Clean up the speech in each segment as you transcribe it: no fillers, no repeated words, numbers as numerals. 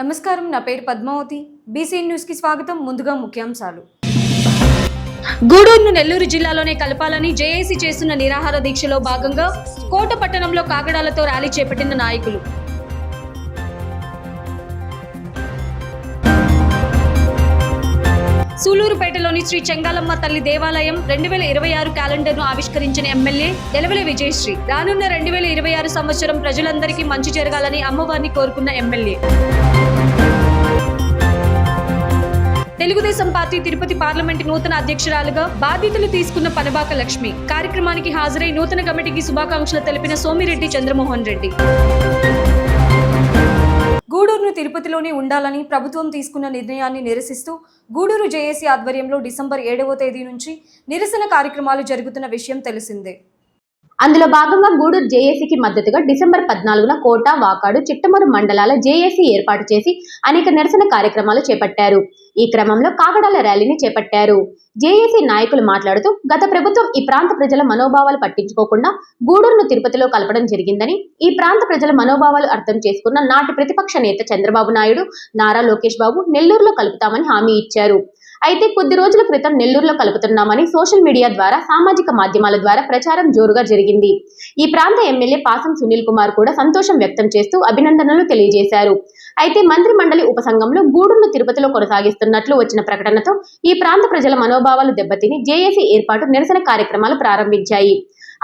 నమస్కారం, నా పేరు పద్మావతి. బీసీఎన్ న్యూస్ కి స్వాగతం. ముందుగా ముఖ్యాంశాలు. గూడూరును నెల్లూరు జిల్లాలోనే కలపాలని జేఏసీ చేస్తున్న నిరాహార దీక్షలో భాగంగా కోట పట్టణంలో కాగడాలతో ర్యాలీ చేపట్టిన నాయకులు. సూలూరుపేటలోని శ్రీ చెంగాలమ్మ తల్లి దేవాలయం 2026 క్యాలెండర్ను ఆవిష్కరించిన ఎమ్మెల్యే ఎలవెల విజయశ్రీ. రానున్న 2026 సంవత్సరం ప్రజలందరికీ మంచి జరగాలని అమ్మవారిని కోరుకున్న MLA. Telugu Desam party Tirupati parliament నూతన అధ్యక్షురాలుగా బాధ్యతలు తీసుకున్న పనబాక లక్ష్మి. కార్యక్రమానికి హాజరై నూతన కమిటీకి శుభాకాంక్షలు తెలిపిన సోమిరెడ్డి చంద్రమోహన్ రెడ్డి. గూడూరును తిరుపతిలోనే ఉండాలని ప్రభుత్వం తీసుకున్న నిర్ణయాన్ని నిరసిస్తూ గూడూరు జేఏసీ ఆధ్వర్యంలో డిసెంబర్ 7వ తేదీ నుంచి నిరసన కార్యక్రమాలు జరుగుతున్న విషయం తెలిసిందే. అందులో భాగంగా గూడూరు జేఏసీకి మద్దతుగా డిసెంబర్ 14న కోట, వాకాడు, చిట్టమూరు మండలాల జేఏసీ ఏర్పాటు చేసి అనేక నిరసన కార్యక్రమాలు చేపట్టారు. ఈ క్రమంలో కాగడాల ర్యాలీని చేపట్టారు. జేఏసీ నాయకులు మాట్లాడుతూ గత ప్రభుత్వం ఈ ప్రాంత ప్రజల మనోభావాలు పట్టించుకోకుండా గూడూరును తిరుపతిలో కలపడం జరిగిందని, ఈ ప్రాంత ప్రజల మనోభావాలు అర్థం చేసుకున్న నాటి ప్రతిపక్ష నేత చంద్రబాబు నాయుడు, నారా లోకేష్ బాబు నెల్లూరులో కలుపుతామని హామీ ఇచ్చారు. అయితే కొద్ది రోజుల క్రితం నెల్లూరులో కలుపుతున్నామని సోషల్ మీడియా ద్వారా, సామాజిక మాధ్యమాల ద్వారా ప్రచారం జోరుగా జరిగింది. ఈ ప్రాంత ఎమ్మెల్యే పాసం సునీల్ కుమార్ కూడా సంతోషం వ్యక్తం చేస్తూ అభినందనలు తెలియజేశారు. అయితే మంత్రి మండలి ఉపసంఘంలో గూడూరును తిరుపతిలో కొనసాగిస్తున్నట్లు వచ్చిన ప్రకటనతో ఈ ప్రాంత ప్రజల మనోభావాలు దెబ్బతిని జేఏసీ ఏర్పాటు నిరసన కార్యక్రమాలు ప్రారంభించాయి.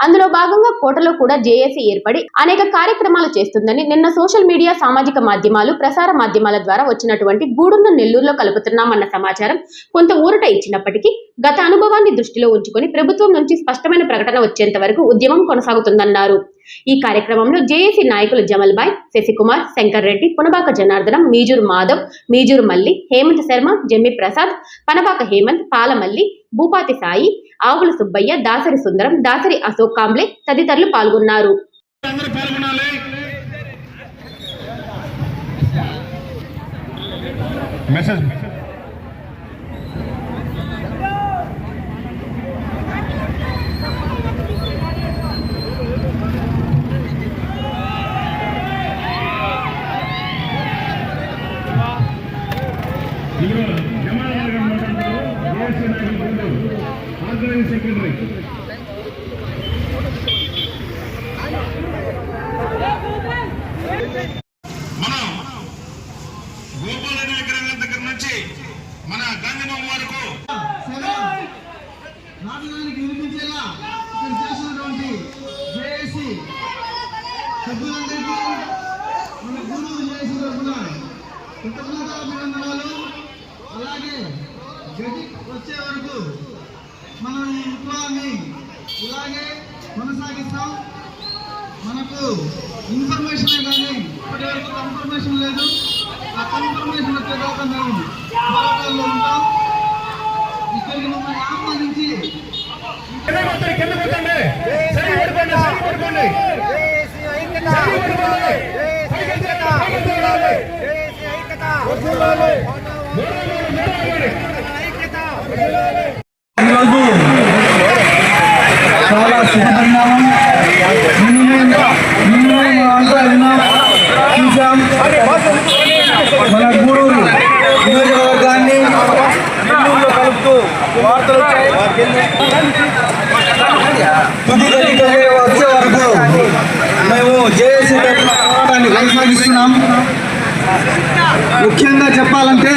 అందులో భాగంగా కోటలో కూడా జేఏసీ ఏర్పడి అనేక కార్యక్రమాలు చేస్తుందని నిన్న సోషల్ మీడియా, సామాజిక మాధ్యమాలు, ప్రసార మాధ్యమాల ద్వారా వచ్చినటువంటి గూడూరును నెల్లూరులో కలుపుతున్నామన్న సమాచారం కొంత ఊరట ఇచ్చినప్పటికీ గత అనుభవాన్ని దృష్టిలో ఉంచుకొని ప్రభుత్వం నుంచి స్పష్టమైన ప్రకటన వచ్చేంత వరకు ఉద్యమం కొనసాగుతుందన్నారు. ఈ కార్యక్రమంలో జేఏసీ నాయకులు జమల్బాయ్, శశికుమార్, శంకర్ రెడ్డి, పునబాక జనార్దనం, మీజూరు మాధవ్, మీజూరు మల్లి, హేమంత్ శర్మ, జమ్మి ప్రసాద్, పనబాక హేమంత్, పాలమల్లి, భూపాతి సాయి, ఆవుల సుబ్బయ్య, దాసరి సుందరం, దాసరి అశోక్ కాంబ్లే తదితరులు పాల్గొన్నారు. మనం గోపాలరెడ్డి విగ్రహం దగ్గర నుంచి మన గాంధీబొమ్మ వరకు రాష్ట్రానికి వినిపించేలా ఇక్కడ చేసినటువంటి జేఏసీ సభ్యులందరికీ మన గూడూరు జేఏసీ తరఫున కృతజ్ఞతాభినందనాలు. అలాగే గది వచ్చే వరకు మనం ఈ విప్లవాన్ని ఇలాగే కొనసాగిస్తాం. మనకు ఇన్ఫర్మేషన్ కానీ ఇప్పటి వరకు కన్ఫర్మేషన్ లేదు. ఆ కన్ఫర్మేషన్ వచ్చేదాకా మేము పోరాటాల్లో ఉంటాం. ఇక్కడికి మమ్మల్ని ఆహ్వానించి ఈరోజు చాలా శుభపరిణామం. చూసాం మన గూడూరు నియోజకవర్గాన్ని నెల్లూరులో కలుపుతూ వార్తలు తుది వచ్చే వరకు మేము జేఏసీ పోరాటాన్ని కొనసాగిస్తున్నాం. ముఖ్యంగా చెప్పాలంటే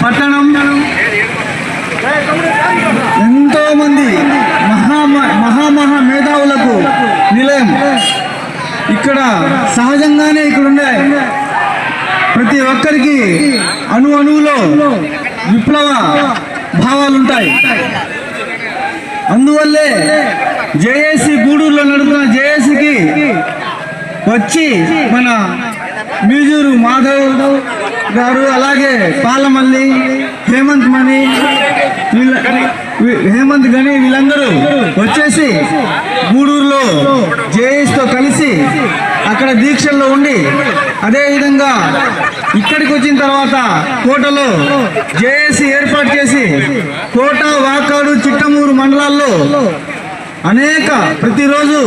పట్టణం ఎంతో మంది మహా మేధావులకు నిలయం. ఇక్కడ సహజంగానే ఇక్కడుండే ప్రతి ఒక్కరికి అణువులో విప్లవ భావాలుంటాయి. అందువల్లే జేఏసీ గూడూరులో నడుపుతున్న జేఏసీకి వచ్చి మన మీజూరు మాధవ్ గారు, అలాగే పాలమల్లి, హేమంత్ మణి, హేమంత్ గని వీళ్ళందరూ వచ్చేసి గూడూరులో జేఏసీతో కలిసి అక్కడ దీక్షల్లో ఉండి అదేవిధంగా ఇక్కడికి వచ్చిన తర్వాత కోటలో జేఏసీ ఏర్పాటు చేసి కోట, వాకాడు, చిట్టమూరు మండలాల్లో అనేక ప్రతిరోజు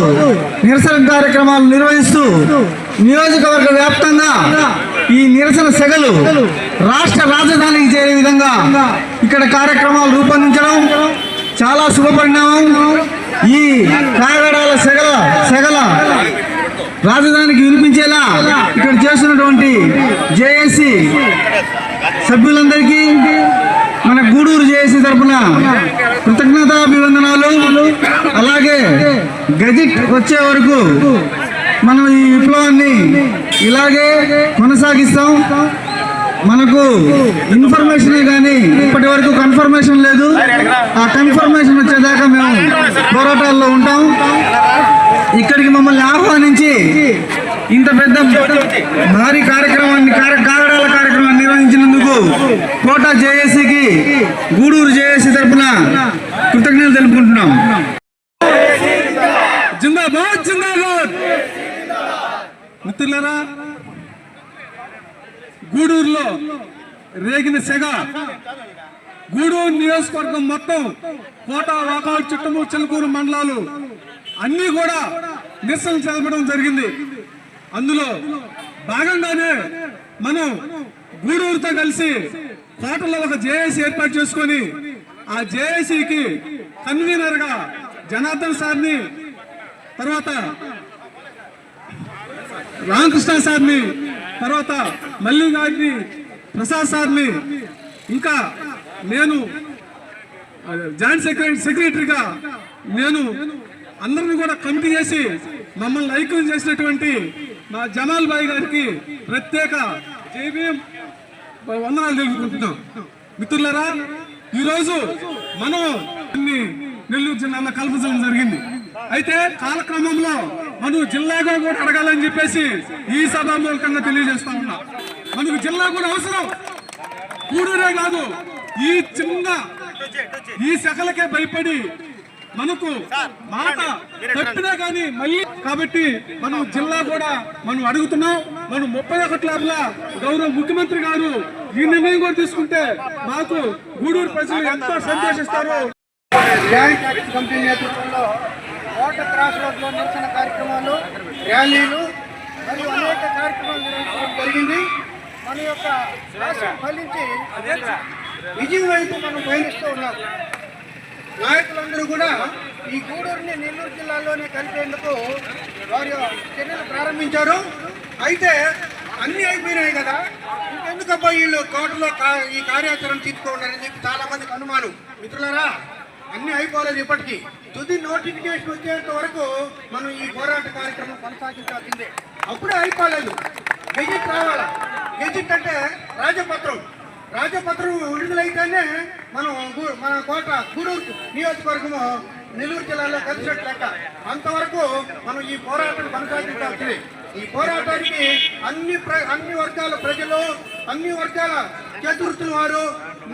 నిరసన కార్యక్రమాలు నిర్వహిస్తూ నియోజకవర్గ వ్యాప్తంగా ఈ నిరసన సెగలు రాష్ట్ర రాజధానికి చేరే విధంగా ఇక్కడ కార్యక్రమాలు రూపొందించడం చాలా శుభపరిణామం. ఈ కాగడాల సెగల రాజధానికి వినిపించేలా ఇక్కడ చేస్తున్నటువంటి జేఏసీ సభ్యులందరికీ మన గూడూరు జేఏసీ తరఫున కృతజ్ఞతాభివందనాలు. అలాగే గజెట్ వచ్చే వరకు మనం ఈ విప్లవాన్ని ఇలాగే కొనసాగిస్తాం. మనకు ఇన్ఫర్మేషనే కానీ ఇప్పటి వరకు కన్ఫర్మేషన్ లేదు. ఆ కన్ఫర్మేషన్ వచ్చేదాకా మేము పోరాటాల్లో ఉంటాం. ఇక్కడికి మమ్మల్ని ఆహ్వానించి ఇంత పెద్ద భారీ కార్యక్రమాన్ని కాగడాల కార్యక్రమాన్ని నిర్వహించినందుకు కోట జేఏసీకి గూడూరు జేఏసీ తరఫున కృతజ్ఞతలు తెలుపుకుంటున్నాం. జిందాబాద్ జిందాబాద్. మిత్రులారా, గూడూరులో రేగిన సెగ గూడూరు నియోజకవర్గం మొత్తం కోట, వాకాడు, చిట్టమూరు, చిలుకూరు మండలాలు అన్నీ కూడా నిరసన చేపట్టడం జరిగింది. అందులో భాగంగానే మనం గూడూరుతో కలిసి కోటలో ఒక జేఏసీ ఏర్పాటు చేసుకొని ఆ జేఏసీకి కన్వీనర్ గా జనార్దన్ సార్ని, తర్వాత రామకృష్ణ సార్ని, తర్వాత మల్లి గారిని, ప్రసాద్ సార్ని, ఇంకా నేను జాయింట్ సెక్రటరీగా నేను అందరిని కూడా కమిటీ చేసి మమ్మల్ని ఐక్యం చేసినటువంటి మా జమాల్ భాయ్ గారికి ప్రత్యేక జైభీం వందనాలు తెలుపుకుంటున్నాం. మిత్రులారా, ఈరోజు మనం నెల్లూరు జిల్లాలో కల్పించడం జరిగింది. అయితే కాలక్రమంలో మనం జిల్లాగా కూడా అడగాలని చెప్పేసి ఈ సభ మూలకంగా తెలియజేస్తా ఉన్నా. మనకు జిల్లా కూడా అవసరం. గూడూరే కాదు, ఈ శాఖలకే భయపడి మనకు మాట తప్పినా కానీ మళ్ళీ కాబట్టి మనం జిల్లా కూడా మనం అడుగుతున్నాం. మనం 31 గౌరవ ముఖ్యమంత్రి గారు ఈ నిర్ణయం కూడా తీసుకుంటే మాకు గూడూరు ప్రజలు ఎంతో సంతోషిస్తారు. కమిటీ నేతృత్వంలో కోట క్రాస్ రోడ్లో నిరసన కార్యక్రమాలు, ర్యాలీలు మరియు అనేక కార్యక్రమాలు నిర్వహించడం జరిగింది. మన యొక్క రాష్ట్రం ఫలించి విజయం వైపు మనం పయనిస్తూ ఉన్నాం. నాయకులందరూ కూడా ఈ గూడూరుని నెల్లూరు జిల్లాలోనే కలిపేందుకు వారి చర్యలు ప్రారంభించారు. అయితే అన్నీ అయిపోయినాయి కదా, ఇంకెందుకబ్బా వీళ్ళు కోటలో ఈ కార్యాచరణ తీసుకోండి చెప్పి చాలా మందికి అనుమానం. మిత్రులారా, అన్నీ అయిపోలేదు. ఇప్పటికీ తుది నోటిఫికేషన్ వచ్చేంత వరకు మనం ఈ పోరాట కార్యక్రమం కొనసాగించాల్సిందే. అప్పుడే అయిపోలేదు. గెజిట్ రావాలా. గెజిట్ అంటే రాజపత్రం విడుదలైతేనే మన కోట గూడూరు నియోజకవర్గము నెల్లూరు జిల్లాలో కలిసినట్టు లెక్క. అంతవరకు మనం ఈ పోరాటం కొనసాగించాల్సింది. ఈ పోరాటానికి అన్ని వర్గాల ప్రజలు, అన్ని వర్గాల చేతుర్తుల వారు,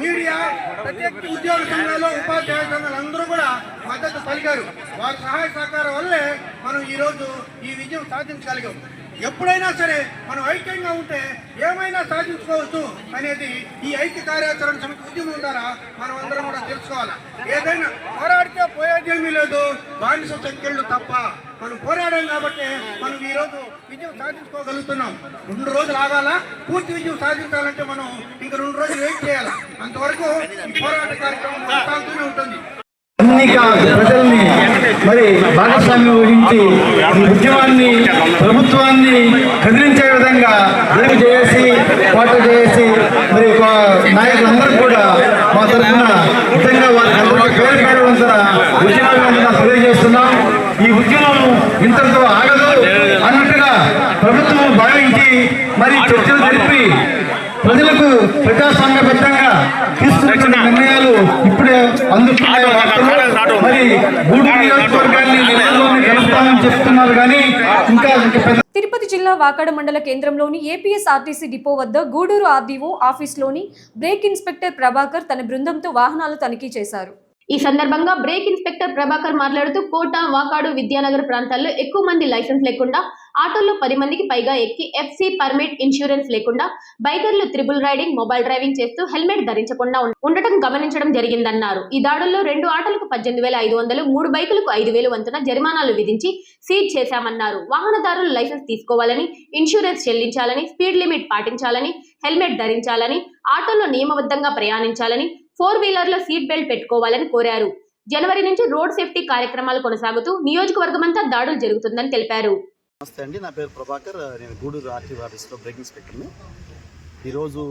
మీడియా, ప్రత్యేక ఉద్యోగ సంఘాలు, ఉపాధ్యాయ సంఘాలు అందరూ కూడా మద్దతు పలికారు. వారి సహాయ సహకారం వల్లే మనం ఈరోజు ఈ విజయం సాధించగలిగాం. ఎప్పుడైనా సరే మనం ఐక్యంగా ఉంటే ఏమైనా సాధించుకోవచ్చు అనేది ఈ ఐక్య కార్యాచరణ సమితి ఉద్యమం ద్వారా మనం అందరం కూడా తెలుసుకోవాలి. ఏదైనా పోరాడితే పోయేదేమీ లేదు, బానిస సంఖ్యలు తప్ప. మనం పోరాడాం కాబట్టి మనం ఈరోజు విజయం సాధించుకోగలుగుతున్నాం. 2 రోజులు ఆగాలా. పూర్తి విజయం సాధించాలంటే మనం ఇంక 2 రోజులు వెయిట్ చేయాలి. అంతవరకు ఈ పోరాట కార్యక్రమం కొనసాగుతూనే ఉంటుంది. ప్రజల్ని మరి భాగస్వామ్యం వహించి ఈ ఉద్యమాన్ని, ప్రభుత్వాన్ని కదిలించే విధంగా రేపు చేసి, కోట చేసి మరి నాయకులందరూ కూడా మా తరఫున నిజంగా వారికి పేరు ఉద్యమాన్ని తెలియజేస్తున్నాం. ఈ ఉద్యమం ఇంతటితో ఆగదు అన్నట్టుగా ప్రభుత్వం భావించి మరి చర్చలు జరిపి ప్రజలకు ప్రజాస్వామ్యబద్ధంగా తీసుకుంటున్న నిర్ణయాలు ఇప్పుడే అందుతున్నాయి. మరి గూడూరు నియోజకవర్గాన్ని గెలుస్తామని చెప్తున్నారు కానీ ఇంకా తిరుపతి జిల్లా వాకాడ మండల కేంద్రంలోని ఏపీఎస్ఆర్టీసీ డిపో వద్ద గూడూరు ఆర్డీఓ ఆఫీస్లోని బ్రేక్ ఇన్స్పెక్టర్ ప్రభాకర్ తన బృందంతో వాహనాలు తనిఖీ చేశారు. ఈ సందర్భంగా బ్రేక్ ఇన్స్పెక్టర్ ప్రభాకర్ మాట్లాడుతూ కోట, వాకాడు, విద్యానగర్ ప్రాంతాల్లో ఎక్కువ మంది లైసెన్స్ లేకుండా ఆటోల్లో 10 మందికి పైగా ఎక్కి ఎఫ్సి పర్మిట్, ఇన్సూరెన్స్ లేకుండా బైకర్లు త్రిబుల్ రైడింగ్, మొబైల్ డ్రైవింగ్ చేస్తూ హెల్మెట్ ధరించకుండా ఉండటం గమనించడం జరిగిందన్నారు. ఈ దాడుల్లో 2 ఆటోలకు 18,500, 3 బైకులకు 5,000 వంతున జరిమానాలు విధించి సీజ్ చేశామన్నారు. వాహనదారులు లైసెన్స్ తీసుకోవాలని, ఇన్సూరెన్స్ చెల్లించాలని, స్పీడ్ లిమిట్ పాటించాలని, హెల్మెట్ ధరించాలని, ఆటోలో నియమబద్ధంగా ప్రయాణించాలని, 4 వీలర్లో సీట్ బెల్ట్ పెట్టుకోవాలని కోరారు. జనవరి నుంచి రోడ్ సేఫ్టీ కార్యక్రమాలు కొనసాగుతూ నియోజకవర్గమంతా దాడులు జరుగుతుందని తెలిపారు. నమస్తే అండి, నా పేరు ప్రభాకర్. నేను గూడూరు ఆర్టీఓ ఆఫీస్లో బ్రేక్ ఇన్స్పెక్టర్ని. ఈరోజు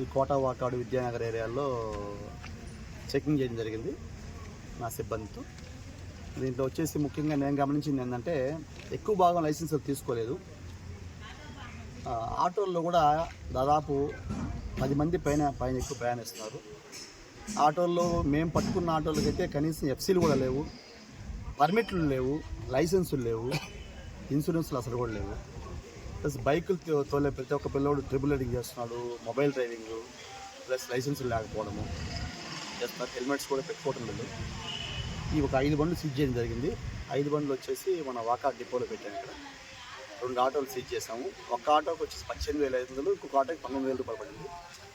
ఈ కోట, వాకాడు, విద్యానగర్ ఏరియాల్లో చెకింగ్ చేయడం జరిగింది నా సిబ్బందితో. దీంట్లో వచ్చేసి ముఖ్యంగా నేను గమనించింది ఏంటంటే ఎక్కువ భాగం లైసెన్సులు తీసుకోలేదు. ఆటోల్లో కూడా దాదాపు 10 మంది పైన ఎక్కువ ప్రయాణిస్తున్నారు. ఆటోల్లో మేము పట్టుకున్న ఆటోలకైతే కనీసం ఎఫ్సీలు కూడా లేవు, పర్మిట్లు లేవు, లైసెన్సులు లేవు, ఇన్సూరెన్స్లు అసలు కూడా లేవు. ప్లస్ బైకులు తోలే ప్రతి ఒక్క పిల్లోడు ట్రిపుల్ రైడింగ్ చేస్తున్నాడు, మొబైల్ డ్రైవింగ్, ప్లస్ లైసెన్సులు లేకపోవడము చేస్తున్నారు, హెల్మెట్స్ కూడా పెట్టుకోవడం లేదు. ఈ ఒక 5 బండ్లు సీజ్ చేయడం జరిగింది. 5 బండ్లు వచ్చేసి మన వాకా డిపోలో పెట్టాము. ఇక్కడ 2 ఆటోలు సీజ్ చేసాము. ఒక ఆటోకి వచ్చేసి 18,500, ఇంకొక ఆటోకి 19,000 రూపాయలు పడింది.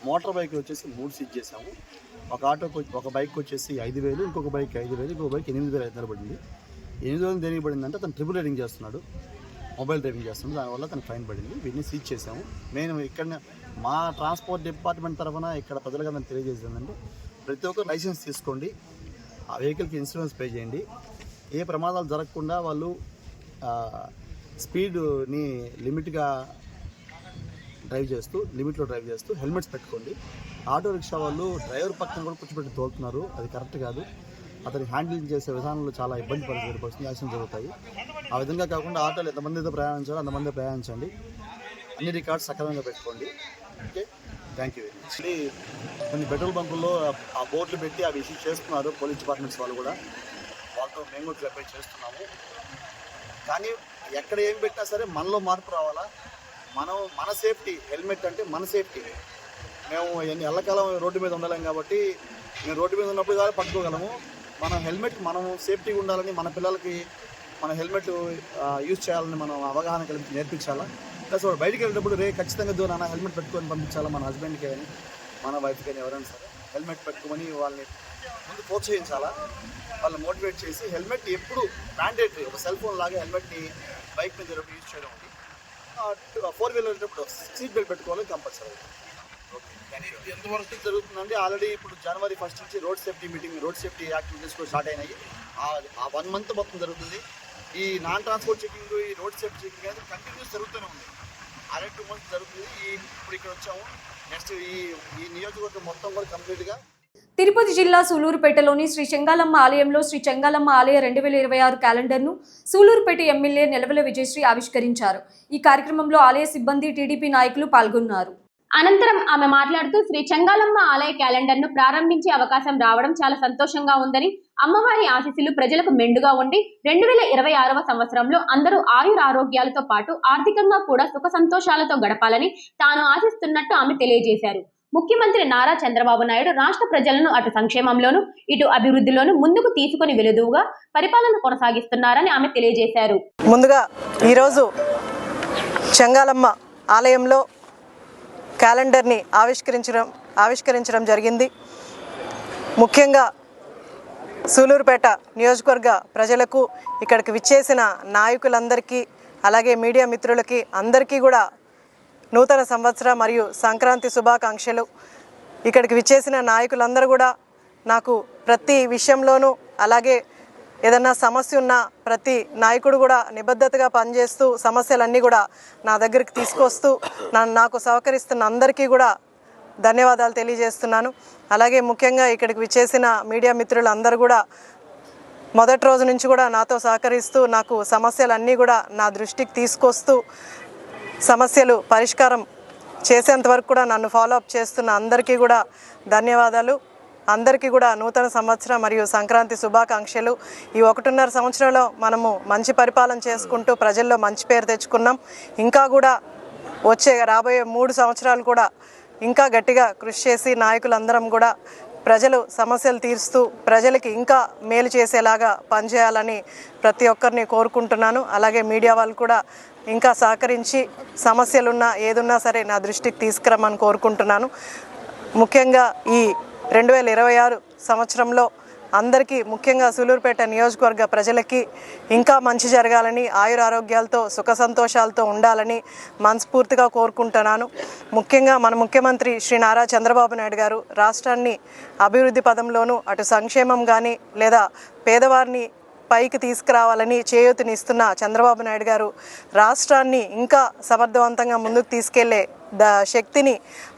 మోటార్ బైక్ వచ్చేసి 3 సీజ్ చేసాము. ఒక బైక్ వచ్చేసి 5,000, ఇంకొక బైక్ 5,000, ఇంకొక బైక్ 8,500 పడింది. 8,000 దేనికి పడిందంటే అతను ట్రిపుల్ రైడింగ్ చేస్తున్నాడు, మొబైల్ డ్రైవింగ్ చేస్తున్నాడు, దానివల్ల తనకు ఫైన్ పడింది. వీటిని సీజ్ చేసాము. మేము ఇక్కడ మా ట్రాన్స్పోర్ట్ డిపార్ట్మెంట్ తరఫున ఇక్కడ ప్రజలుగా మేము తెలియజేసిందంటే ప్రతి ఒక్కరు లైసెన్స్ తీసుకోండి, ఆ వెహికల్కి ఇన్సూరెన్స్ పే చేయండి. ఏ ప్రమాదాలు జరగకుండా వాళ్ళు స్పీడ్ని లిమిట్లో డ్రైవ్ చేస్తూ హెల్మెట్స్ పెట్టుకోండి. ఆటో రిక్షా వాళ్ళు డ్రైవర్ పక్కన కూడా కూర్చోబెట్టి తోలుతున్నారు, అది కరెక్ట్ కాదు. అతని హ్యాండిలింగ్ చేసే విధానంలో చాలా ఇబ్బంది పరిస్థితులు యాక్సిడెంట్ జరుగుతాయి. ఆ విధంగా కాకుండా ఆటోలు ఎంతమందితో ప్రయాణించాలో అంతమంది ప్రయాణించండి. అన్ని రికార్డ్స్ సక్రమంగా పెట్టుకోండి. Okay, thank you very much. కొన్ని పెట్రోల్ బంకుల్లో ఆ బోర్డులు పెట్టి అవి ఇష్యూ చేస్తున్నారు పోలీస్ డిపార్ట్మెంట్స్ వాళ్ళు కూడా. వాళ్ళతో మేము కూడా క్లారిఫై చేస్తున్నాము. కానీ ఎక్కడ ఏం పెట్టినా సరే మనలో మార్పు రావాలా. మన సేఫ్టీ, హెల్మెట్ అంటే మన సేఫ్టీ. మేము ఎల్లకాలం రోడ్డు మీద ఉండలేం కాబట్టి మేము రోడ్డు మీద ఉన్నప్పుడు కానీ పట్టుకోగలము. మన హెల్మెట్ మనం సేఫ్టీగా ఉండాలని, మన పిల్లలకి మన హెల్మెట్ యూజ్ చేయాలని మనం అవగాహన నేర్పించాలా. ప్లస్ వాడు బయటికి వెళ్ళేటప్పుడు ఖచ్చితంగా నాన్న హెల్మెట్ పెట్టుకొని పంపించాలా. మన హస్బెండ్కి కానీ మన వైఫ్ కానీ ఎవరైనా సరే హెల్మెట్ పెట్టుకోమని వాళ్ళని ముందు ప్రోత్సహించాలా. వాళ్ళని మోటివేట్ చేసి హెల్మెట్ ఎప్పుడు మ్యాండేటరీ, ఒక సెల్ ఫోన్ లాగా హెల్మెట్ని బైక్ మీద యూజ్ చేయడం ఉంది. 4 వీలర్ వెళ్ళేటప్పుడు సీట్ బెల్ట్ పెట్టుకోవాలి కంపల్సరీ. ఎంతవరకు జరుగుతుందండి? ఆల్రెడీ ఇప్పుడు జనవరి 1 నుంచి రోడ్ సేఫ్టీ యాక్టివిటీస్ కూడా స్టార్ట్ అయినాయి. ఆ 1 మంత్ మొత్తం జరుగుతుంది. ఈ నాన్ ట్రాన్స్పోర్ట్ చెకింగ్, ఈ రోడ్ సేఫ్టీ చెకింగ్ అనేది కంటిన్యూస్ జరుగుతూనే ఉంది. ఆల్రెడీ 2 మంత్స్ జరుగుతుంది. ఇప్పుడు ఇక్కడ వచ్చాము. నెక్స్ట్ ఈ నియోజకవర్గం మొత్తం కూడా కంప్లీట్గా. తిరుపతి జిల్లా సూలూరుపేటలోని శ్రీ చెంగాలమ్మ ఆలయంలో శ్రీ చెంగాలమ్మ ఆలయ 2026 క్యాలెండర్ను సూలూరుపేట ఎమ్మెల్యే నెలవల విజయశ్రీ ఆవిష్కరించారు. ఈ కార్యక్రమంలో ఆలయ సిబ్బంది, టీడీపీ నాయకులు పాల్గొన్నారు. అనంతరం ఆమె మాట్లాడుతూ శ్రీ చెంగాలమ్మ ఆలయ క్యాలెండర్ను ప్రారంభించే అవకాశం రావడం చాలా సంతోషంగా ఉందని, అమ్మవారి ఆశీస్సులు ప్రజలకు మెండుగా ఉండి 2026వ సంవత్సరంలో అందరూ ఆయురారోగ్యాలతో పాటు ఆర్థికంగా కూడా సుఖ సంతోషాలతో గడపాలని తాను ఆశిస్తున్నట్టు ఆమె తెలియజేశారు. ముఖ్యమంత్రి నారా చంద్రబాబు నాయుడు రాష్ట్ర ప్రజలను అటు సంక్షేమంలోను ఇటు అభివృద్ధిలోను ముందుకు తీసుకుని వెలుదువుగా పరిపాలన కొనసాగిస్తున్నారని ఆమె తెలియజేశారు. ముందుగా ఈరోజు చెంగాలమ్మ ఆలయంలో క్యాలెండర్ని ఆవిష్కరించడం జరిగింది. ముఖ్యంగా సూలూరుపేట నియోజకవర్గ ప్రజలకు, ఇక్కడికి విచ్చేసిన నాయకులందరికీ, అలాగే మీడియా మిత్రులకి అందరికీ కూడా నూతన సంవత్సర మరియు సంక్రాంతి శుభాకాంక్షలు. ఇక్కడికి విచ్చేసిన నాయకులందరూ కూడా నాకు ప్రతి విషయంలోనూ, అలాగే ఏదన్నా సమస్య ఉన్న ప్రతి నాయకుడు కూడా నిబద్ధతగా పనిచేస్తూ సమస్యలన్నీ కూడా నా దగ్గరికి తీసుకొస్తూ నాకు సహకరిస్తున్న అందరికీ కూడా ధన్యవాదాలు తెలియజేస్తున్నాను. అలాగే ముఖ్యంగా ఇక్కడికి విచ్చేసిన మీడియా మిత్రులు అందరూ కూడా మొదటి రోజు నుంచి కూడా నాతో సహకరిస్తూ నాకు సమస్యలన్నీ కూడా నా దృష్టికి తీసుకొస్తూ సమస్యలు పరిష్కారం చేసేంత వరకు కూడా నన్ను ఫాలోఅప్ చేస్తున్న అందరికీ కూడా ధన్యవాదాలు. అందరికీ కూడా నూతన సంవత్సర మరియు సంక్రాంతి శుభాకాంక్షలు. ఈ 1.5 సంవత్సరంలో మనము మంచి పరిపాలన చేసుకుంటూ ప్రజల్లో మంచి పేరు తెచ్చుకున్నాం. ఇంకా కూడా రాబోయే 3 సంవత్సరాలు కూడా ఇంకా గట్టిగా కృషి చేసి నాయకులందరం కూడా ప్రజలు సమస్యలు తీరుస్తూ ప్రజలకి ఇంకా మేలు చేసేలాగా పనిచేయాలని ప్రతి ఒక్కరిని కోరుకుంటున్నాను. అలాగే మీడియా వాళ్ళు కూడా ఇంకా సహకరించి సమస్యలున్నా ఏదున్నా సరే నా దృష్టికి తీసుకురమ్మని కోరుకుంటున్నాను. ముఖ్యంగా ఈ 2026 సంవత్సరంలో అందరికీ ముఖ్యంగా సూలూరుపేట నియోజకవర్గ ప్రజలకి ఇంకా మంచి జరగాలని, ఆయురారోగ్యాలతో సుఖ సంతోషాలతో ఉండాలని మనస్ఫూర్తిగా కోరుకుంటున్నాను. ముఖ్యంగా మన ముఖ్యమంత్రి శ్రీ నారా చంద్రబాబు నాయుడు గారు రాష్ట్రాన్ని అభివృద్ధి పదంలోనూ అటు సంక్షేమం కానీ లేదా పేదవారిని పైకి తీసుకురావాలని చేయూతనిస్తున్న చంద్రబాబు నాయుడు గారు రాష్ట్రాన్ని ఇంకా సమర్థవంతంగా ముందుకు తీసుకెళ్లే శక్తిని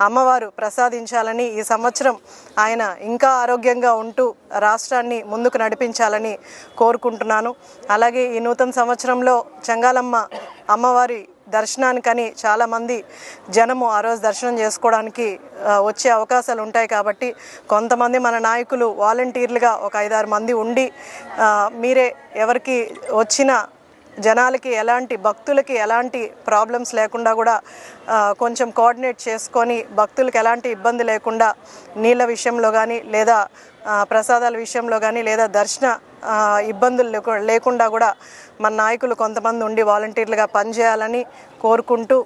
అమ్మవారు ప్రసాదించాలని, ఈ సంవత్సరం ఆయన ఇంకా ఆరోగ్యంగా ఉంటూ రాష్ట్రాన్ని ముందుకు నడిపించాలని కోరుకుంటున్నాను. అలాగే ఈ నూతన సంవత్సరంలో చెంగాలమ్మ అమ్మవారి దర్శనానికని చాలామంది జనము ఆ రోజు దర్శనం చేసుకోవడానికి వచ్చే అవకాశాలు ఉంటాయి. కాబట్టి కొంతమంది మన నాయకులు వాలంటీర్లుగా ఒక 5-6 మంది ఉండి మీరే ఎవరికి వచ్చిన జనాలకి ఎలాంటి భక్తులకి ఎలాంటి ప్రాబ్లమ్స్ లేకుండా కూడా కొంచెం కోఆర్డినేట్ చేసుకొని భక్తులకు ఎలాంటి ఇబ్బంది లేకుండా నీళ్ళ విషయంలో కానీ లేదా ప్రసాదాల విషయంలో కానీ లేదా దర్శన ఇబ్బందులు లేకుండా కూడా మన నాయకులు కొంతమంది ఉండి వాలంటీర్లుగా పనిచేయాలని కోరుకుంటూ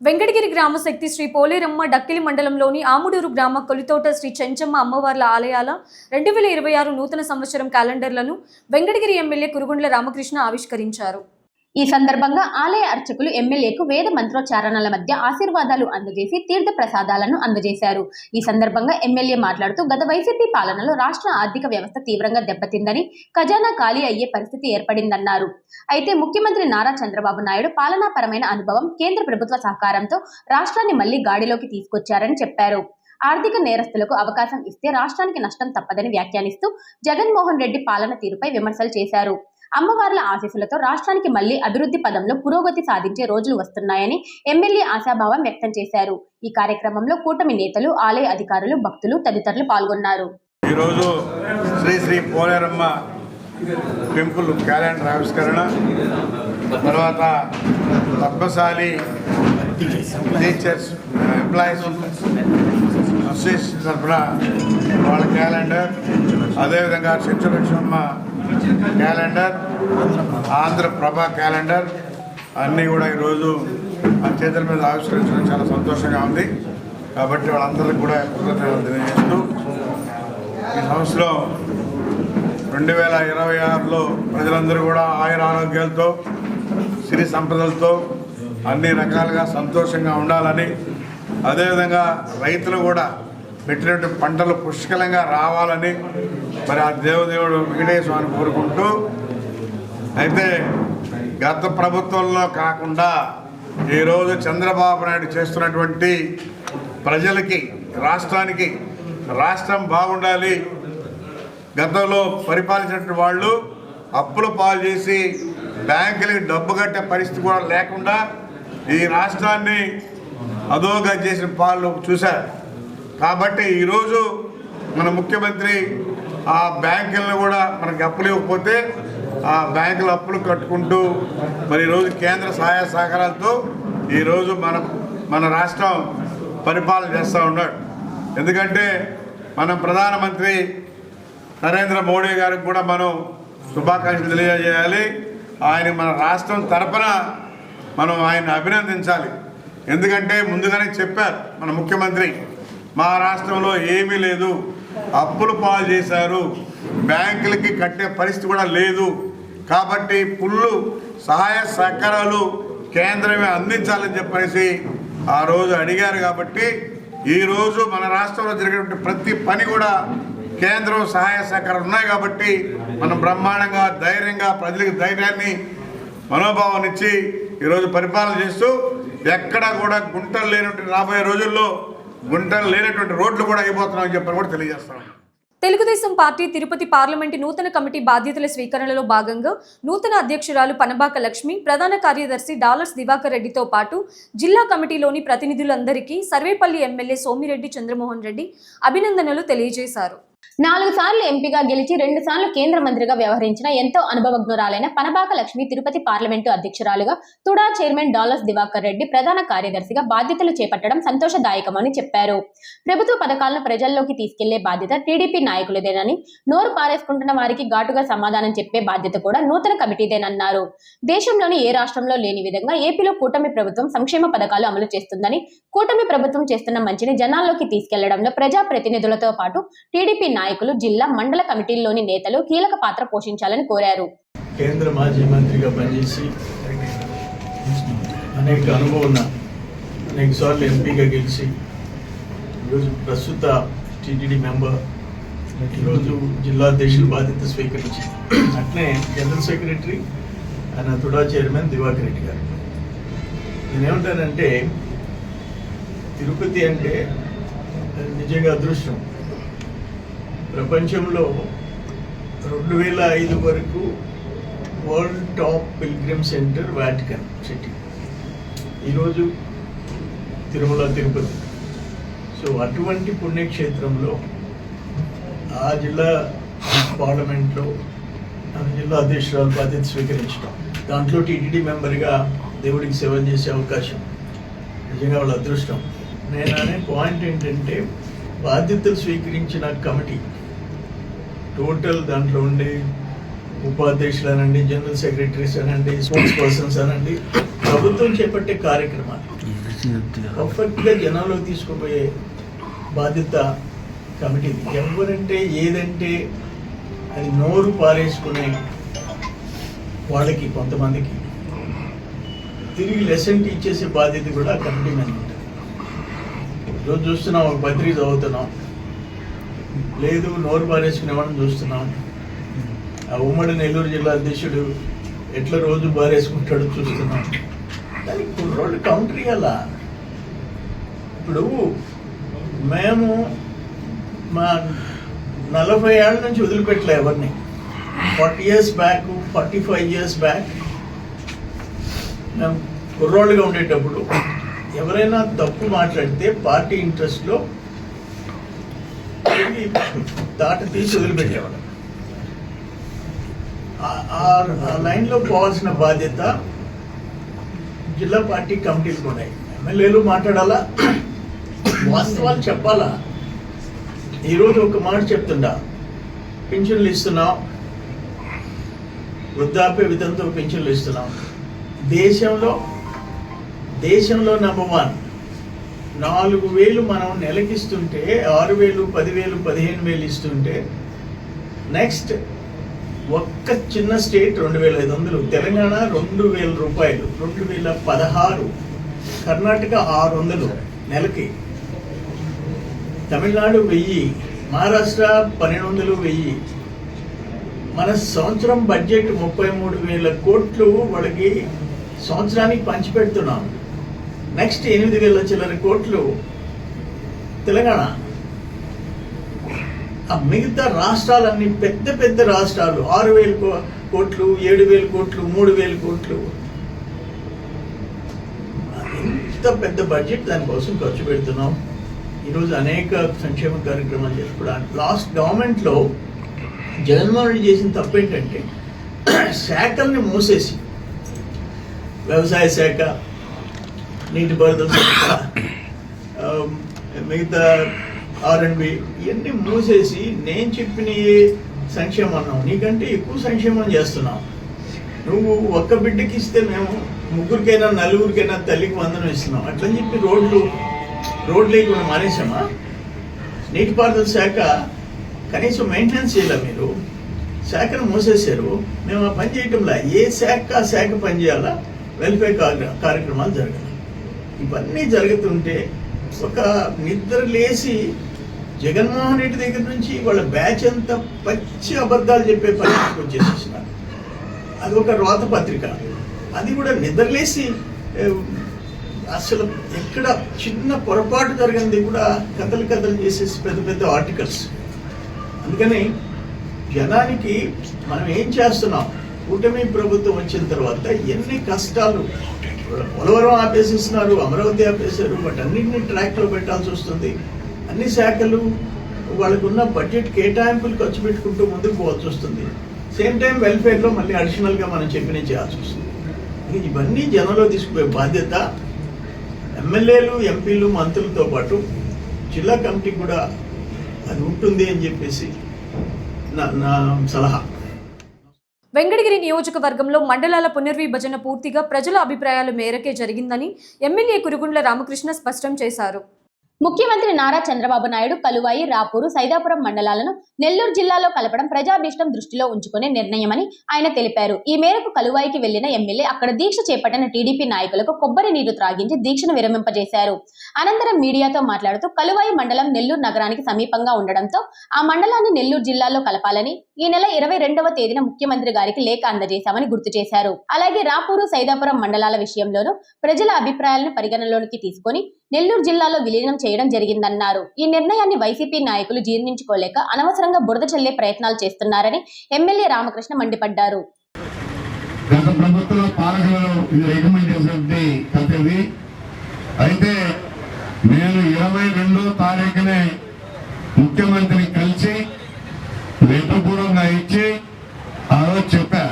వెంకటగిరి గ్రామ శక్తి శ్రీ పోలేరమ్మ డక్కిలి మండలంలోని ఆముడూరు గ్రామ కొలితోట శ్రీ చెంచమ్మ అమ్మవార్ల ఆలయాల 2026 నూతన సంవత్సరం క్యాలెండర్లను వెంకటగిరి ఎమ్మెల్యే కురుగుండ్ల రామకృష్ణ ఆవిష్కరించారు. ఈ సందర్భంగా ఆలయ అర్చకులు ఎమ్మెల్యేకు వేద మంత్రోచ్చారణల మధ్య ఆశీర్వాదాలు అందజేసి తీర్థ ప్రసాదాలను అందజేశారు. ఈ సందర్భంగా ఎమ్మెల్యే మాట్లాడుతూ గత వైసీపీ పాలనలో రాష్ట్ర ఆర్థిక వ్యవస్థ తీవ్రంగా దెబ్బతిందని, ఖజానా ఖాళీ అయ్యే పరిస్థితి ఏర్పడిందన్నారు. అయితే ముఖ్యమంత్రి నారా చంద్రబాబు నాయుడు పాలనాపరమైన అనుభవం, కేంద్ర ప్రభుత్వ సహకారంతో రాష్ట్రాన్ని మళ్లీ గాడిలోకి తీసుకొచ్చారని చెప్పారు. ఆర్థిక నేరస్తులకు అవకాశం ఇస్తే రాష్ట్రానికి నష్టం తప్పదని వ్యాఖ్యానిస్తూ జగన్మోహన్ రెడ్డి పాలన తీరుపై విమర్శలు చేశారు. అమ్మవార్ల ఆశీస్సులతో రాష్ట్రానికి మళ్లీ అభివృద్ధి పదంలో పురోగతి సాధించే రోజులు వస్తున్నాయని ఎమ్మెల్యే ఆశాభావం వ్యక్తం చేశారు. ఈ కార్యక్రమంలో కూటమి నేతలు, ఆలయ అధికారులు, భక్తులు తదితరులు పాల్గొన్నారు. ఈరోజు శ్రీ శ్రీ పోలేరమ్మ టెంపుల్ క్యాలెండర్ ఆవిష్కరణ, తర్వాత పద్మశాలి టీచర్స్ ఎంప్లాయీస్ అసోసియేషన్ తరఫున వాళ్ళ క్యాలెండర్, అదేవిధంగా చెంచులక్ష్మమ్మ క్యాలెండర్, ఆంధ్రప్రభ క్యాలెండర్ అన్నీ కూడా ఈరోజు ఆ చేతుల మీద ఆవిష్కరించడం చాలా సంతోషంగా ఉంది. కాబట్టి వాళ్ళందరికీ కూడా కృతజ్ఞతలు తెలియజేస్తూ ఈ సంవత్సరం 2026లో ప్రజలందరూ కూడా ఆయురారోగ్యాలతో సిరి సంపదలతో అన్ని రకాలుగా సంతోషంగా ఉండాలని, అదేవిధంగా రైతులు కూడా పెట్టినట్టు పంటలు పుష్కలంగా రావాలని మరి ఆ దేవుడు వెంకటేశ్వర స్వామిని కోరుకుంటూ, అయితే గత ప్రభుత్వంలో కాకుండా ఈరోజు చంద్రబాబు నాయుడు చేస్తున్నటువంటి ప్రజలకి, రాష్ట్రానికి, రాష్ట్రం బాగుండాలి. గతంలో పరిపాలించినటువంటి వాళ్ళు అప్పులు పాలు చేసి బ్యాంకులకి డబ్బు కట్టే పరిస్థితి కూడా లేకుండా ఈ రాష్ట్రాన్ని అధోగా చేసిన పాలు చూశారు. కాబట్టి ఈరోజు మన ముఖ్యమంత్రి ఆ బ్యాంకులను కూడా మనకి అప్పులు ఇవ్వకపోతే ఆ బ్యాంకుల అప్పులు కట్టుకుంటూ మరి ఈరోజు కేంద్ర సహాయ సహకారాలతో ఈరోజు మన రాష్ట్రం పరిపాలన చేస్తూ ఉన్నాడు. ఎందుకంటే మనం ప్రధానమంత్రి నరేంద్ర మోడీ గారికి కూడా మనం శుభాకాంక్షలు తెలియజేయాలి. ఆయన మన రాష్ట్రం తరపున మనం ఆయన అభినందించాలి. ఎందుకంటే ముందుగానే చెప్పారు మన ముఖ్యమంత్రి, మా రాష్ట్రంలో ఏమీ లేదు, అప్పులు పాలు చేశారు, బ్యాంకులకి కట్టే పరిస్థితి కూడా లేదు, కాబట్టి ఫుల్లు సహాయ సహకారాలు కేంద్రమే అందించాలని చెప్పేసి ఆ రోజు అడిగారు. కాబట్టి ఈరోజు మన రాష్ట్రంలో జరిగినటువంటి ప్రతి పని కూడా కేంద్రం సహాయ సహకారాలు ఉన్నాయి. కాబట్టి మనం బ్రహ్మాండంగా ధైర్యంగా ప్రజలకు ధైర్యాన్ని, మనోభావాన్ని ఇచ్చి ఈరోజు పరిపాలన చేస్తూ ఎక్కడా కూడా గుంటలు లేనటువంటి, రాబోయే రోజుల్లో గుంటలు లేనటువంటి రోడ్లు కూడా అయిపోతున్నామని చెప్పని కూడా తెలియజేస్తాం. తెలుగుదేశం పార్టీ తిరుపతి పార్లమెంటు నూతన కమిటీ బాధ్యతల స్వీకరణలో భాగంగా నూతన అధ్యక్షురాలు పనబాక లక్ష్మి, ప్రధాన కార్యదర్శి డాలర్స్ దివాకర్ రెడ్డితో పాటు జిల్లా కమిటీలోని ప్రతినిధులందరికీ సర్వేపల్లి ఎమ్మెల్యే సోమిరెడ్డి చంద్రమోహన్ రెడ్డి అభినందనలు తెలియజేశారు. 4 సార్లు ఎంపీగా గెలిచి 2 సార్లు కేంద్ర మంత్రిగా వ్యవహరించిన ఎంతో అనుభవజ్ఞురాలైన పనబాక లక్ష్మి తిరుపతి పార్లమెంటు అధ్యక్షురాలుగా తుడా చైర్మన్ డాలర్స్ దివాకర్ రెడ్డి ప్రధాన కార్యదర్శిగా బాధ్యతలు చేపట్టడం సంతోషదాయకమని చెప్పారు. ప్రభుత్వ పథకాలను ప్రజల్లోకి తీసుకెళ్లే బాధ్యత టీడీపీ నాయకులదేనని, నోరు పారేసుకుంటున్న వారికి ఘాటుగా సమాధానం చెప్పే బాధ్యత కూడా నూతన కమిటీదేనన్నారు. దేశంలోని ఏ రాష్ట్రంలో లేని విధంగా ఏపీలో కూటమి ప్రభుత్వం సంక్షేమ పథకాలు అమలు చేస్తుందని, కూటమి ప్రభుత్వం చేస్తున్న మంచిని జనాల్లోకి తీసుకెళ్లడంలో ప్రజా ప్రతినిధులతో పాటు టీడీపీ నాయకులు, జిల్లా, మండల కమిటీల్లోని నేతలు కీలక పాత్ర పోషించాలని కోరారు. కేంద్ర మాజీ మంత్రిగా పనిచేసి అనేక అనుభవం ఉన్న, అనేక సార్లు ఎంపీగా గెలిచి ఈరోజు ప్రస్తుత టీటీడీ మెంబర్, ఈరోజు జిల్లా అధ్యక్షులు బాధ్యత స్వీకరించి అట్లే జనరల్ సెక్రటరీ ఆయన తుడా చైర్మన్ దివాకర్ రెడ్డి గారు. నేనేమంటానంటే తిరుపతి అంటే నిజంగా అదృష్టం. ప్రపంచంలో 2005 వరకు world top pilgrim centre Vatican city, ఈరోజు తిరుమల తిరుపతి. సో అటువంటి పుణ్యక్షేత్రంలో ఆ జిల్లా పార్లమెంట్లో జిల్లా అధ్యక్షురాలు బాధ్యత స్వీకరించడం, దాంట్లో టీటీడీ మెంబర్గా దేవుడికి సేవ చేసే అవకాశం నిజంగా వాళ్ళ అదృష్టం. నేను అనే పాయింట్ ఏంటంటే బాధ్యతలు స్వీకరించిన కమిటీ టోటల్ దాంట్లో ఉండే ఉపాధ్యక్షులు అనండి, జనరల్ సెక్రటరీస్ అనండి, స్పోర్ట్స్ పర్సన్స్ అనండి, ప్రభుత్వం చేపట్టే కార్యక్రమాలు పర్ఫెక్ట్గా జనాల్లో తీసుకుపోయే బాధ్యత కమిటీది. ఎవరంటే ఏదంటే అది నోరు పారేసుకునే వాళ్ళకి, కొంతమందికి తిరిగి లెసన్ టీచ్ చేసే బాధ్యత కూడా కమిటీ మీద ఉంటుంది. రోజు చూస్తున్నాం, ఒక పత్రిక చదువుతున్నాం, లేదు నోరు పారేసుకునే వాళ్ళని చూస్తున్నాం. ఆ ఉమ్మడి నెల్లూరు జిల్లా అధ్యక్షుడు ఎట్లా రోజు బారేసుకుంటాడో చూస్తున్నాం. దానికి కుర్రోళ్ళు కౌంటర్ ఇవ్వాలా. ఇప్పుడు మేము మా 40 ఏళ్ళ నుంచి వదిలిపెట్టలే ఎవరిని. 40 years బ్యాక్, 45 years బ్యాక్ మేము కుర్రోళ్ళుగా ఉండేటప్పుడు ఎవరైనా తప్పు మాట్లాడితే పార్టీ ఇంట్రెస్ట్లో దాట తీసి వదిలిపెట్టేవాడు. ఆ లైన్లో పోవాల్సిన బాధ్యత జిల్లా పార్టీ కమిటీలు ఉన్నాయి. ఎమ్మెల్యేలు మాట్లాడాలా, వాస్తవాలు చెప్పాలా. ఈరోజు ఒక మాట చెప్తుండా, పింఛన్లు ఇస్తున్నాం, వృద్ధాప్య విధంతో పింఛన్లు ఇస్తున్నాం. దేశంలో #1 4,000 మనం నెలకిస్తుంటే, 6,000, 10,000, 15,000 ఇస్తుంటే, నెక్స్ట్ ఒక్క చిన్న స్టేట్ 2,500, తెలంగాణ 2,000 రూపాయలు, 2016, కర్ణాటక 600 నెలకి, తమిళనాడు 1000, మహారాష్ట్ర 1,200, 1000. మన సంవత్సరం బడ్జెట్ 33,000 కోట్లు వాళ్ళకి సంవత్సరానికి పంచిపెడుతున్నాం. నెక్స్ట్ 8,000 చిల్లర కోట్లు తెలంగాణ. ఆ మిగతా రాష్ట్రాలన్నీ పెద్ద పెద్ద రాష్ట్రాలు 6,000 కోట్లు, 7,000 కోట్లు, 3,000 కోట్లు. ఇంత పెద్ద బడ్జెట్ దానికోసం ఖర్చు పెడుతున్నాం. ఈరోజు అనేక సంక్షేమ కార్యక్రమాలు చేసుకోవడానికి. లాస్ట్ గవర్నమెంట్లో జగన్మోహన్ రెడ్డి చేసిన తప్పు ఏంటంటే శాఖల్ని మూసేసి, వ్యవసాయ శాఖ, నీటిపారుదల శాఖ, మిగతా R&B ఇవన్నీ మూసేసి నేను చెప్పిన సంక్షేమం అన్నావు, నీకంటే ఎక్కువ సంక్షేమం చేస్తున్నావు. నువ్వు ఒక్క బిడ్డకి ఇస్తే మేము 3కైనా 4కైనా తల్లికి వందనం ఇస్తున్నాం. అట్లని చెప్పి రోడ్లు లేకుండా మానేసామా? నీటిపారుదల శాఖ కనీసం మెయింటెనెన్స్ చేయాల మీరు, శాఖను మూసేశారు. మేము ఆ పని చేయటంలా. ఏ శాఖ పని చేయాలా, వెల్ఫేర్ కార్యక్రమాలు జరగాలి. ఇవన్నీ జరుగుతుంటే ఒక నిద్ర లేసి జగన్మోహన్ రెడ్డి దగ్గర నుంచి వాళ్ళ బ్యాచ్ అంతా పచ్చి అబద్ధాలు చెప్పే పరిస్థితికి వచ్చేసేసినారు. అది ఒక రోత పత్రిక. అది కూడా నిద్రలేసి అసలు ఎక్కడ చిన్న పొరపాటు జరిగింది కూడా కథలు చేసేసి పెద్ద పెద్ద ఆర్టికల్స్. అందుకని జనానికి మనం ఏం చేస్తున్నాం, కూటమి ప్రభుత్వం వచ్చిన తర్వాత ఎన్ని కష్టాలు. పోలవరం ఆపేసిస్తున్నారు, అమరావతి ఆపేశారు, వాటన్నింటినీ ట్రాక్లో పెట్టాల్సి వస్తుంది. అన్ని శాఖలు వాళ్ళకున్న బడ్జెట్ కేటాయింపులు ఖర్చు పెట్టుకుంటూ ముందుకు పోవాల్సి వస్తుంది. సేమ్ టైం వెల్ఫేర్లో మళ్ళీ అడిషనల్గా మనం చెప్పినే చేయాల్సి వస్తుంది. ఇవన్నీ జనంలో తీసుకుపోయే బాధ్యత ఎమ్మెల్యేలు, ఎంపీలు, మంత్రులతో పాటు జిల్లా కమిటీ కూడా అది ఉంటుంది అని చెప్పేసి నా సలహా. వెంకటగిరి నియోజకవర్గంలో మండలాల పునర్విభజన పూర్తిగా ప్రజల అభిప్రాయాల మేరకే జరిగిందని ఎమ్మెల్యే కురుగుండ్ల రామకృష్ణ స్పష్టం చేశారు. ముఖ్యమంత్రి నారా చంద్రబాబు నాయుడు కలువాయి, రాపూరు, సైదాపురం మండలాలను నెల్లూరు జిల్లాలో కలపడం ప్రజాభీష్టం దృష్టిలో ఉంచుకునే నిర్ణయమని ఆయన తెలిపారు. ఈ మేరకు కలువాయికి వెళ్లిన ఎమ్మెల్యే అక్కడ దీక్ష చేపట్టిన టీడీపీ నాయకులకు కొబ్బరి నీరు త్రాగించి దీక్షను విరమింపజేశారు. అనంతరం మీడియాతో మాట్లాడుతూ కలువాయి మండలం నెల్లూరు నగరానికి సమీపంగా ఉండడంతో ఆ మండలాన్ని నెల్లూరు జిల్లాలో కలపాలని ఈ నెల 22వ తేదీన ముఖ్యమంత్రి గారికి లేఖ అందజేశామని గుర్తు చేశారు. అలాగే రాపూరు, సైదాపురం మండలాల విషయంలోనూ ప్రజల అభిప్రాయాలను పరిగణలోనికి తీసుకుని నెల్లూరు జిల్లాలో విలీనం చేయడం జరిగిందన్నారు. ఈ నిర్ణయాన్ని వైసీపీ నాయకులు జీర్ణించుకోలేక అనవసరంగా బురద చల్లే ప్రయత్నాలు చేస్తున్నారని ఎమ్మెల్యే రామకృష్ణ మండిపడ్డారు. గత ప్రభుత్వ పాలకులలో ఇది రికమెండ్ చేసినటువంటి కథది. అయితే నేను 22వ తారీఖునే ముఖ్యమంత్రిని కలిసి లేఖపూర్వకంగా ఇచ్చి ఆ రోజు చెప్పా,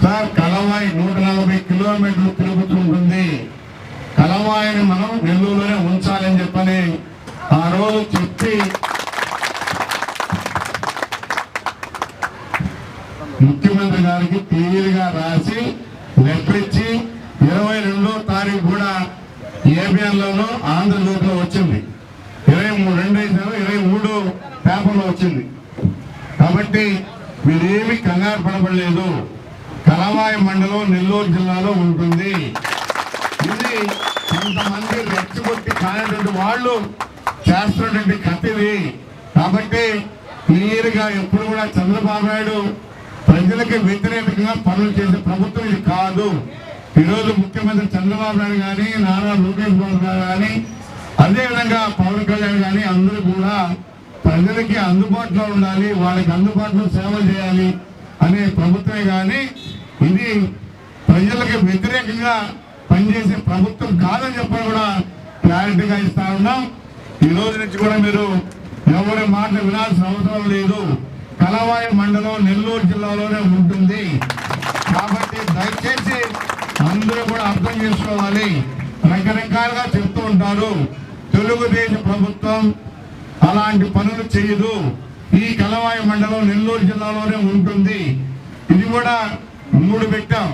సార్ కలవాయి 140 కిలోమీటర్లు తిరుగుతుంటుంది, కలవాయిని మనం నెల్లూరులోనే ఉంచాలని చెప్పని ఆ రోజు చెప్పి ముఖ్యమంత్రి గారికి క్లియర్గా రాసి లెటర్ ఇచ్చి 22వ తారీఖు కూడా ఏబిఎన్లోనూ ఆంధ్రజ్యోతిలో వచ్చింది. 23 పేపర్లో వచ్చింది. కాబట్టి మీరేమి కంగారు పడబడలేదు. కలవాయి మండలం నెల్లూరు జిల్లాలో ఉంటుంది. ఇది కొంతమంది రెచ్చగొట్టి కానిటువంటి వాళ్ళు చేస్తున్నటువంటి కథది. కాబట్టి క్లియర్గా ఎప్పుడు కూడా చంద్రబాబు నాయుడు ప్రజలకు వ్యతిరేకంగా పనులు చేసే ప్రభుత్వం ఇది కాదు. ఈరోజు ముఖ్యమంత్రి చంద్రబాబు నాయుడు కానీ, నారా లోకేష్ బాబు గారు కానీ, అదేవిధంగా పవన్ కళ్యాణ్ కానీ అందరూ కూడా ప్రజలకి అందుబాటులో ఉండాలి, వాళ్ళకి అందుబాటులో సేవలు చేయాలి అనే ప్రభుత్వమే కానీ ఇది ప్రజలకు వ్యతిరేకంగా పనిచేసే ప్రభుత్వం కాదని చెప్పని కూడా క్లారిటీగా ఇస్తా ఉన్నాం. ఈ రోజు నుంచి కూడా మీరు ఎవరి మాట వినాల్సిన అవసరం లేదు. కలవాయి మండలం నెల్లూరు జిల్లాలోనే ఉంటుంది. కాబట్టి దయచేసి అందరూ కూడా అర్థం చేసుకోవాలి. రకరకాలుగా చెప్తూ ఉంటారు, తెలుగుదేశం ప్రభుత్వం అలాంటి పనులు చేయదు. ఈ కలవాయి మండలం నెల్లూరు జిల్లాలోనే ఉంటుంది. ఇది కూడా 3 పెట్టాం,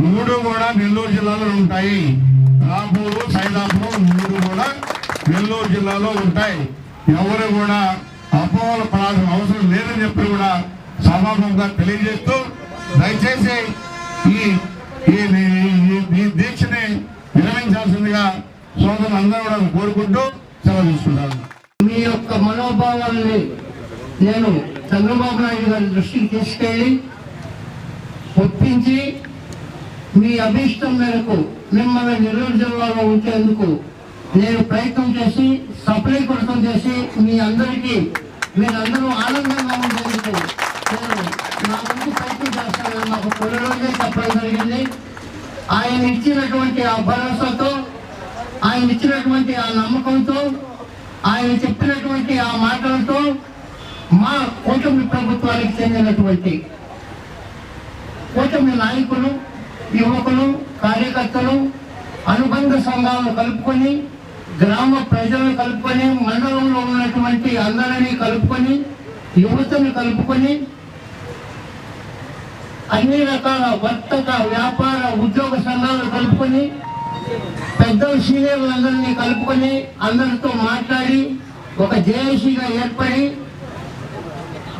3 కూడా నెల్లూరు జిల్లాలో ఉంటాయి. రాపూరు, సైదాపురం 3 కూడా నెల్లూరు జిల్లాలో ఉంటాయి. ఎవరు కూడా అపోహలు పడాల్సిన అవసరం లేదని చెప్పి కూడా సభాముఖంగా తెలియజేస్తూ దయచేసి ఈ దీక్షని విరమించాల్సిందిగా సోదరులందరూ కూడా కోరుకుంటూ సెలవు తీసుకుంటాను. మీ యొక్క మనోభావాలని నేను చంద్రబాబు నాయుడు గారి దృష్టికి తీసుకెళ్ళి ఒప్పించి మీ అభీష్టం మేరకు మిమ్మల్ని నెల్లూరు జిల్లాలో ఉంచేందుకు నేను ప్రయత్నం చేసి సఫలీకృతం చేసి మీ అందరికీ మీరందరూ ఆనందంగా ఉండేందుకు నేను నా వంతు ప్రయత్నం చేస్తానని నాకు కొన్ని రోజులే చెప్పడం జరిగింది. ఆయన ఇచ్చినటువంటి ఆ భరోసాతో, ఆయన ఇచ్చినటువంటి ఆ నమ్మకంతో, ఆయన చెప్పినటువంటి ఆ మాటలతో మా కూటమి ప్రభుత్వానికి చెందినటువంటి కూటమి నాయకులు, యువకులు, కార్యకర్తలు, అనుబంధ సంఘాలను కలుపుకొని, గ్రామ ప్రజలను కలుపుకొని, మండలంలో ఉన్నటువంటి అందరినీ కలుపుకొని, యువతను కలుపుకొని, అన్ని రకాల వర్తక, వ్యాపార, ఉద్యోగ సంఘాలను కలుపుకొని, పెద్దలు, సీనియర్లందరినీ కలుపుకొని అందరితో మాట్లాడి ఒక జేఏసీగా ఏర్పడి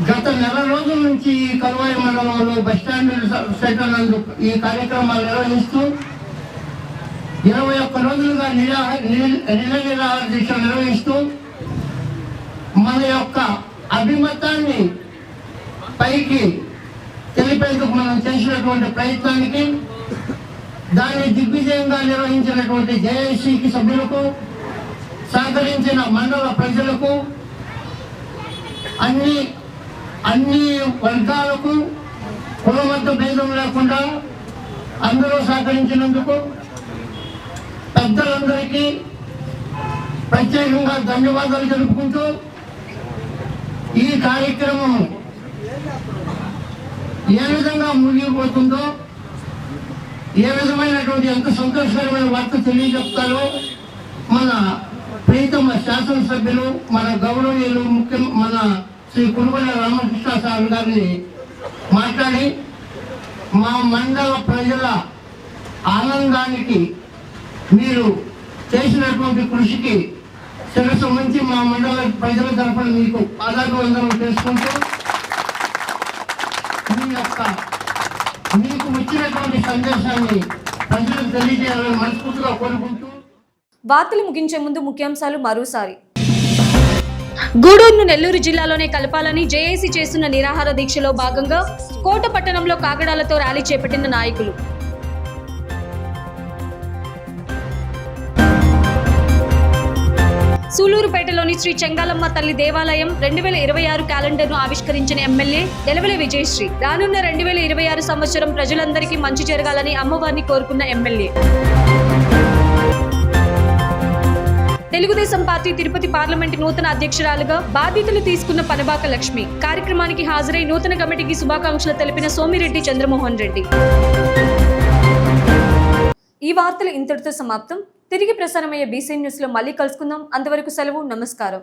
గత నెల రోజుల నుంచి ఈ కలువాయి మండలంలో బస్టాండ్ సెంటర్ నందు ఈ కార్యక్రమాలు నిర్వహిస్తూ 21 రోజులుగా నిరాహార దీక్ష నిర్వహిస్తూ మన యొక్క అభిమతాన్ని పైకి తెలిపేందుకు మనం చేసినటువంటి ప్రయత్నానికి, దాన్ని దిగ్విజయంగా నిర్వహించినటువంటి జేఏసీకి సభ్యులకు, సహకరించిన మండల ప్రజలకు, అన్ని వర్గాలకు కులమత భేదం లేకుండా అందరూ సహకరించినందుకు పెద్దలందరికీ ప్రత్యేకంగా ధన్యవాదాలు తెలుపుకుంటూ ఈ కార్యక్రమం ఏ విధంగా ముగిపోతుందో, ఏ విధమైనటువంటి ఎంత సంతోషకరమైన వార్త తెలియజెప్తారో మన ప్రీతమ శాసనసభ్యులు, మన గౌరవనీయులు మన శ్రీ కురుగొండ రామకృష్ణ సార్ గారిని మాట్లాడి మా మండల ప్రజల ఆనందానికి మీరు చేసినటువంటి కృషికి శిరస్సు మంచి మా మండల ప్రజల తరఫున మీకు పాదాభివందనం చేసుకుంటూ మీకు వచ్చినటువంటి సందేశాన్ని ప్రజలకు తెలియజేయాలని మనస్ఫూర్తిగా కోరుకుంటూ వార్తలు ముగించే ముందు ముఖ్యాంశాలు మరోసారి. గూడూరును నెల్లూరు జిల్లాలోనే కలపాలని జేఏసీ చేస్తున్న నిరాహార దీక్షలో భాగంగా కోట పట్టణంలో కాగడాలతో ర్యాలీ చేపట్టిన నాయకులు. సూలూరుపేటలోని శ్రీ చెంగాలమ్మ తల్లి దేవాలయం 2026 క్యాలెండర్ను ఆవిష్కరించిన ఎమ్మెల్యే దెలవెల విజయశ్రీ. రానున్న 2026 సంవత్సరం ప్రజలందరికీ మంచి జరగాలని అమ్మవారిని కోరుకున్న MLA. Telugu Desam party Tirupati parliament నూతన అధ్యక్షురాలుగా బాధ్యతలు తీసుకున్న పనబాక లక్ష్మి. కార్యక్రమానికి హాజరై నూతన కమిటీకి శుభాకాంక్షలు తెలిపిన సోమిరెడ్డి చంద్రమోహన్ రెడ్డి. ఈ వార్తలు ఇంతటితో సమాప్తం. తిరిగి ప్రసారమయ్యే బీసీ న్యూస్ లో మళ్ళీ కలుసుకుందాం. అంతవరకు సెలవు. నమస్కారం.